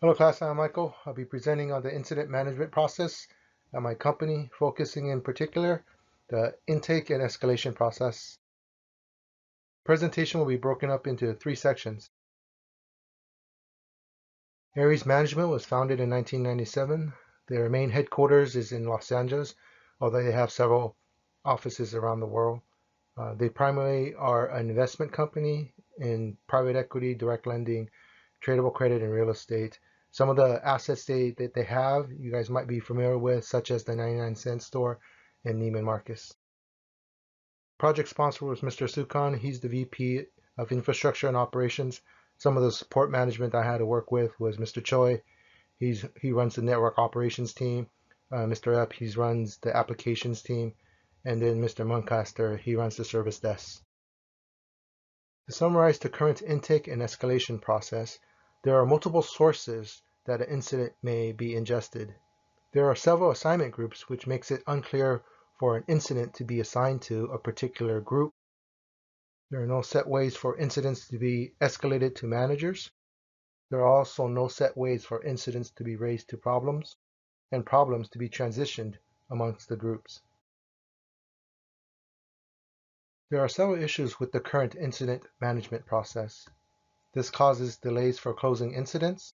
Hello class, I'm Michael. I'll be presenting on the incident management process at my company, focusing in particular the intake and escalation process. Presentation will be broken up into three sections. Ares Management was founded in 1997. Their main headquarters is in Los Angeles, although they have several offices around the world. They primarily are an investment company in private equity, direct lending, tradable credit, and real estate. Some of the assets that they have, you guys might be familiar with, such as the 99-cent store and Neiman Marcus. Project sponsor was Mr. Sukan. He's the VP of Infrastructure and Operations. Some of the support management I had to work with was Mr. Choi. He runs the network operations team. Mr. Epp, he runs the applications team. And then Mr. Muncaster, he runs the service desk. To summarize the current intake and escalation process, there are multiple sources that an incident may be ingested. There are several assignment groups, which makes it unclear for an incident to be assigned to a particular group. There are no set ways for incidents to be escalated to managers. There are also no set ways for incidents to be raised to problems, and problems to be transitioned amongst the groups. There are several issues with the current incident management process. This causes delays for closing incidents,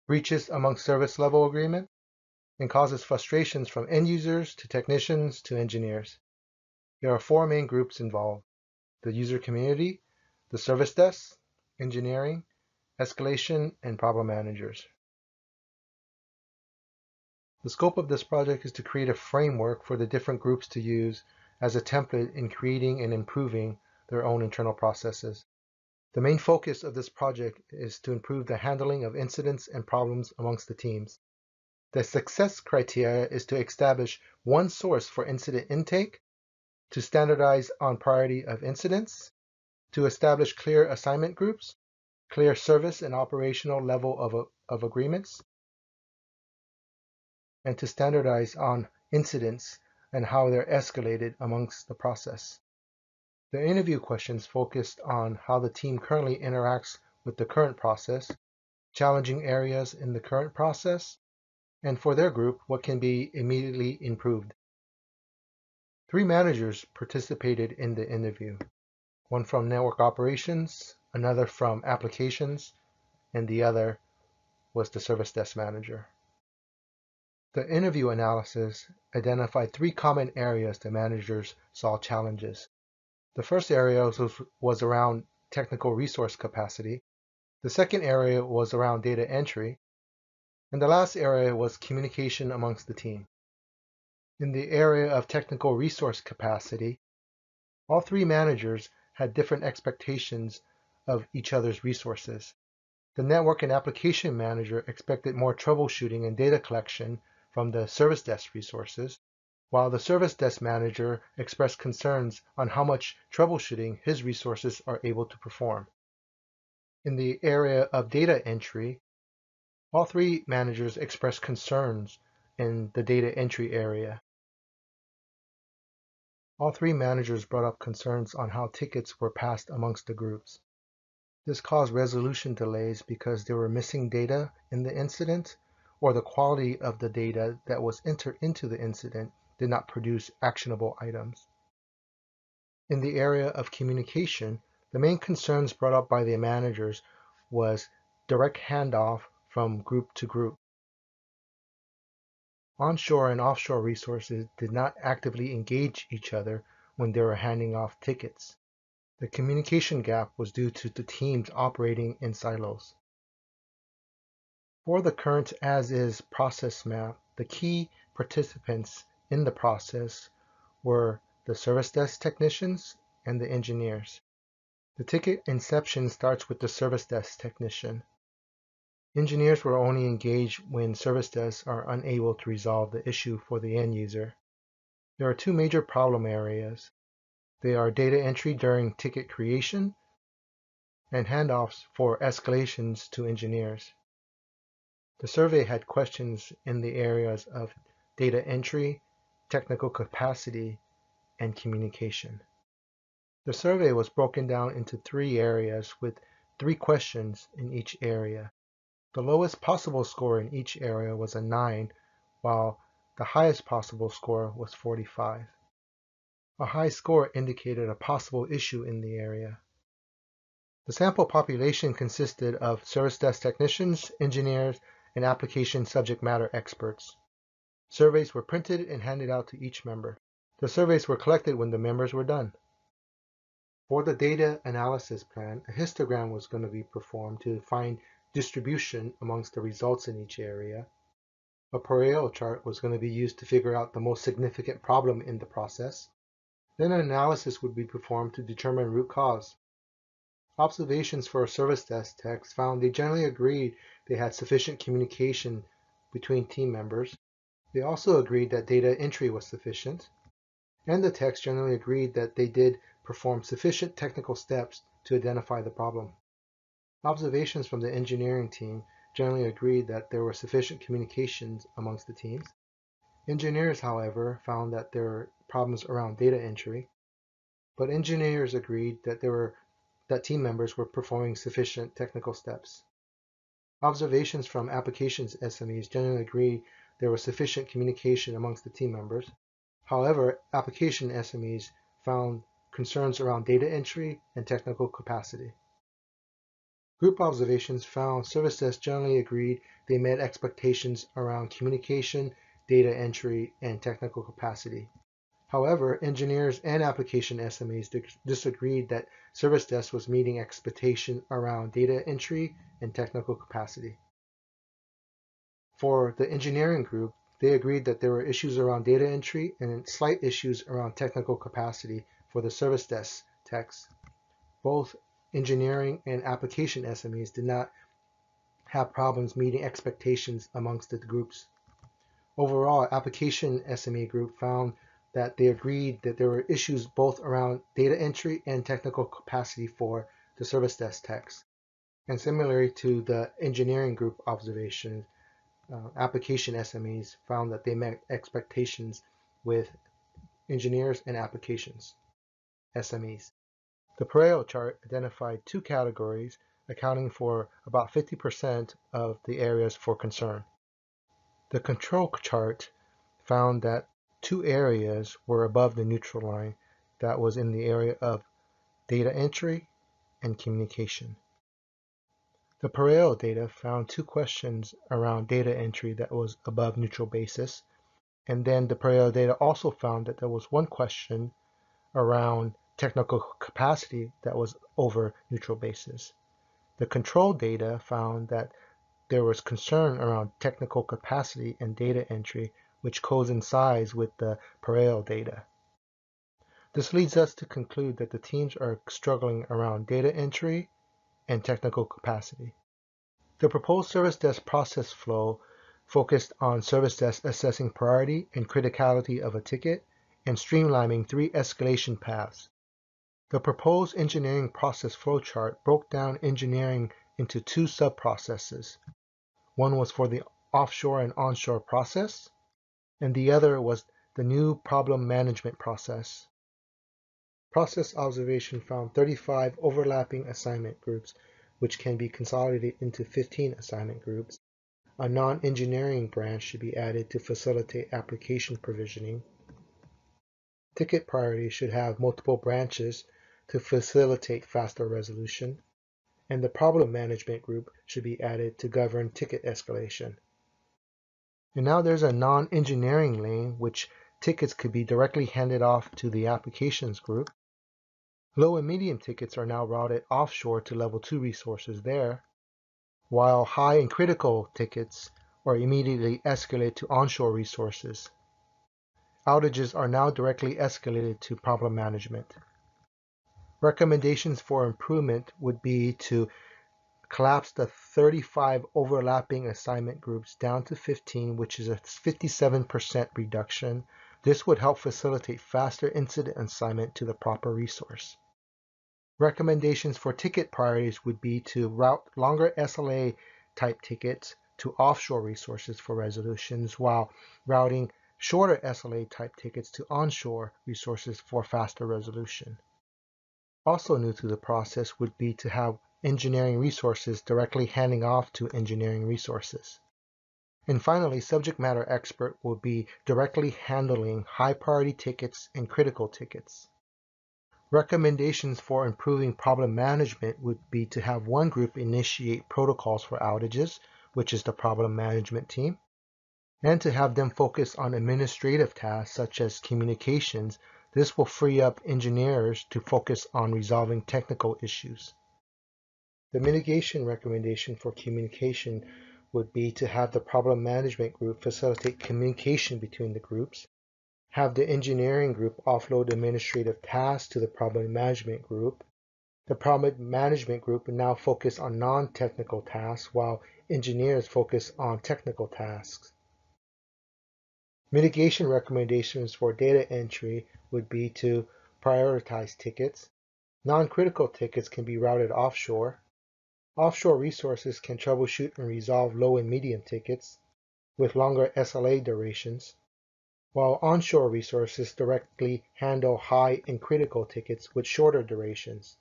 breaches among service level agreement, and causes frustrations from end users to technicians to engineers. There are four main groups involved: the user community, the service desk, engineering, escalation, and problem managers. The scope of this project is to create a framework for the different groups to use as a template in creating and improving their own internal processes. The main focus of this project is to improve the handling of incidents and problems amongst the teams. The success criteria is to establish one source for incident intake, to standardize on priority of incidents, to establish clear assignment groups, clear service and operational level of agreements, and to standardize on incidents and how they're escalated amongst the process. The interview questions focused on how the team currently interacts with the current process, challenging areas in the current process, and for their group, what can be immediately improved. Three managers participated in the interview, one from network operations, another from applications, and the other was the service desk manager. The interview analysis identified three common areas the managers saw challenges. The first area was around technical resource capacity. The second area was around data entry. And the last area was communication amongst the team. In the area of technical resource capacity, all three managers had different expectations of each other's resources. The network and application manager expected more troubleshooting and data collection from the service desk resources, while the service desk manager expressed concerns on how much troubleshooting his resources are able to perform. In the area of data entry, all three managers expressed concerns in the data entry area. All three managers brought up concerns on how tickets were passed amongst the groups. This caused resolution delays because there were missing data in the incident, or the quality of the data that was entered into the incident did not produce actionable items. In the area of communication, the main concerns brought up by the managers was direct handoff from group to group. Onshore and offshore resources did not actively engage each other when they were handing off tickets. The communication gap was due to the teams operating in silos. For the current as-is process map, the key participants in the process were the service desk technicians and the engineers. The ticket inception starts with the service desk technician. Engineers were only engaged when service desks are unable to resolve the issue for the end user. There are two major problem areas. They are data entry during ticket creation and handoffs for escalations to engineers. The survey had questions in the areas of data entry, technical capacity, and communication. The survey was broken down into three areas with 3 questions in each area. The lowest possible score in each area was a 9, while the highest possible score was 45. A high score indicated a possible issue in the area. The sample population consisted of service desk technicians, engineers, and application subject matter experts. Surveys were printed and handed out to each member. The surveys were collected when the members were done. For the data analysis plan, a histogram was going to be performed to find distribution amongst the results in each area. A parallel chart was going to be used to figure out the most significant problem in the process. Then an analysis would be performed to determine root cause. Observations for service desk techs found they generally agreed they had sufficient communication between team members. They also agreed that data entry was sufficient, and the techs generally agreed that they did perform sufficient technical steps to identify the problem. Observations from the engineering team generally agreed that there were sufficient communications amongst the teams. Engineers, however, found that there were problems around data entry, but engineers agreed that team members were performing sufficient technical steps. Observations from applications SMEs generally agreed there was sufficient communication amongst the team members. However, application SMEs found concerns around data entry and technical capacity. Group observations found service desks generally agreed they met expectations around communication, data entry, and technical capacity. However, engineers and application SMEs disagreed that service desk was meeting expectation around data entry and technical capacity. For the engineering group, they agreed that there were issues around data entry and slight issues around technical capacity for the service desk techs. Both engineering and application SMEs did not have problems meeting expectations amongst the groups. Overall, application SME group found that they agreed that there were issues both around data entry and technical capacity for the service desk techs. And similarly to the engineering group observation, application SMEs found that they met expectations with engineers and applications SMEs. The parallel chart identified two categories accounting for about 50% of the areas for concern. The control chart found that two areas were above the neutral line, that was in the area of data entry and communication. The parallel data found two questions around data entry that was above neutral basis, and then the parallel data also found that there was one question around technical capacity that was over neutral basis. The control data found that there was concern around technical capacity and data entry, which coincides with the parallel data. This leads us to conclude that the teams are struggling around data entry and technical capacity. The proposed service desk process flow focused on service desk assessing priority and criticality of a ticket and streamlining 3 escalation paths. The proposed engineering process flowchart broke down engineering into 2 sub-processes. One was for the offshore and onshore process, and the other was the new problem management process. Process observation found 35 overlapping assignment groups, which can be consolidated into 15 assignment groups. A non-engineering branch should be added to facilitate application provisioning. Ticket priority should have multiple branches to facilitate faster resolution, and the problem management group should be added to govern ticket escalation. And now there's a non-engineering lane, which tickets could be directly handed off to the applications group. Low and medium tickets are now routed offshore to level 2 resources there, while high and critical tickets are immediately escalated to onshore resources. Outages are now directly escalated to problem management. Recommendations for improvement would be to collapse the 35 overlapping assignment groups down to 15, which is a 57% reduction. This would help facilitate faster incident assignment to the proper resource. Recommendations for ticket priorities would be to route longer SLA type tickets to offshore resources for resolutions, while routing shorter SLA type tickets to onshore resources for faster resolution. Also new to the process would be to have engineering resources directly handing off to engineering resources. And finally, subject matter expert will be directly handling high priority tickets and critical tickets. Recommendations for improving problem management would be to have one group initiate protocols for outages, which is the problem management team, and to have them focus on administrative tasks such as communications. This will free up engineers to focus on resolving technical issues. The mitigation recommendation for communication would be to have the problem management group facilitate communication between the groups, have the engineering group offload administrative tasks to the problem management group. The problem management group now focus on non-technical tasks while engineers focus on technical tasks. Mitigation recommendations for data entry would be to prioritize tickets. Non-critical tickets can be routed offshore. Offshore resources can troubleshoot and resolve low and medium tickets with longer SLA durations, while onshore resources directly handle high and critical tickets with shorter durations.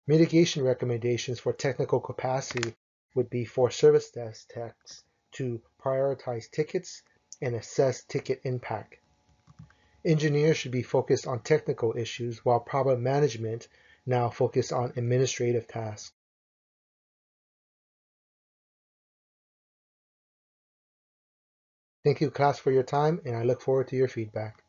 Mitigation recommendations for technical capacity would be for service desk techs to prioritize tickets and assess ticket impact. Engineers should be focused on technical issues, while problem management now focus on administrative tasks. Thank you, class, for your time, and I look forward to your feedback.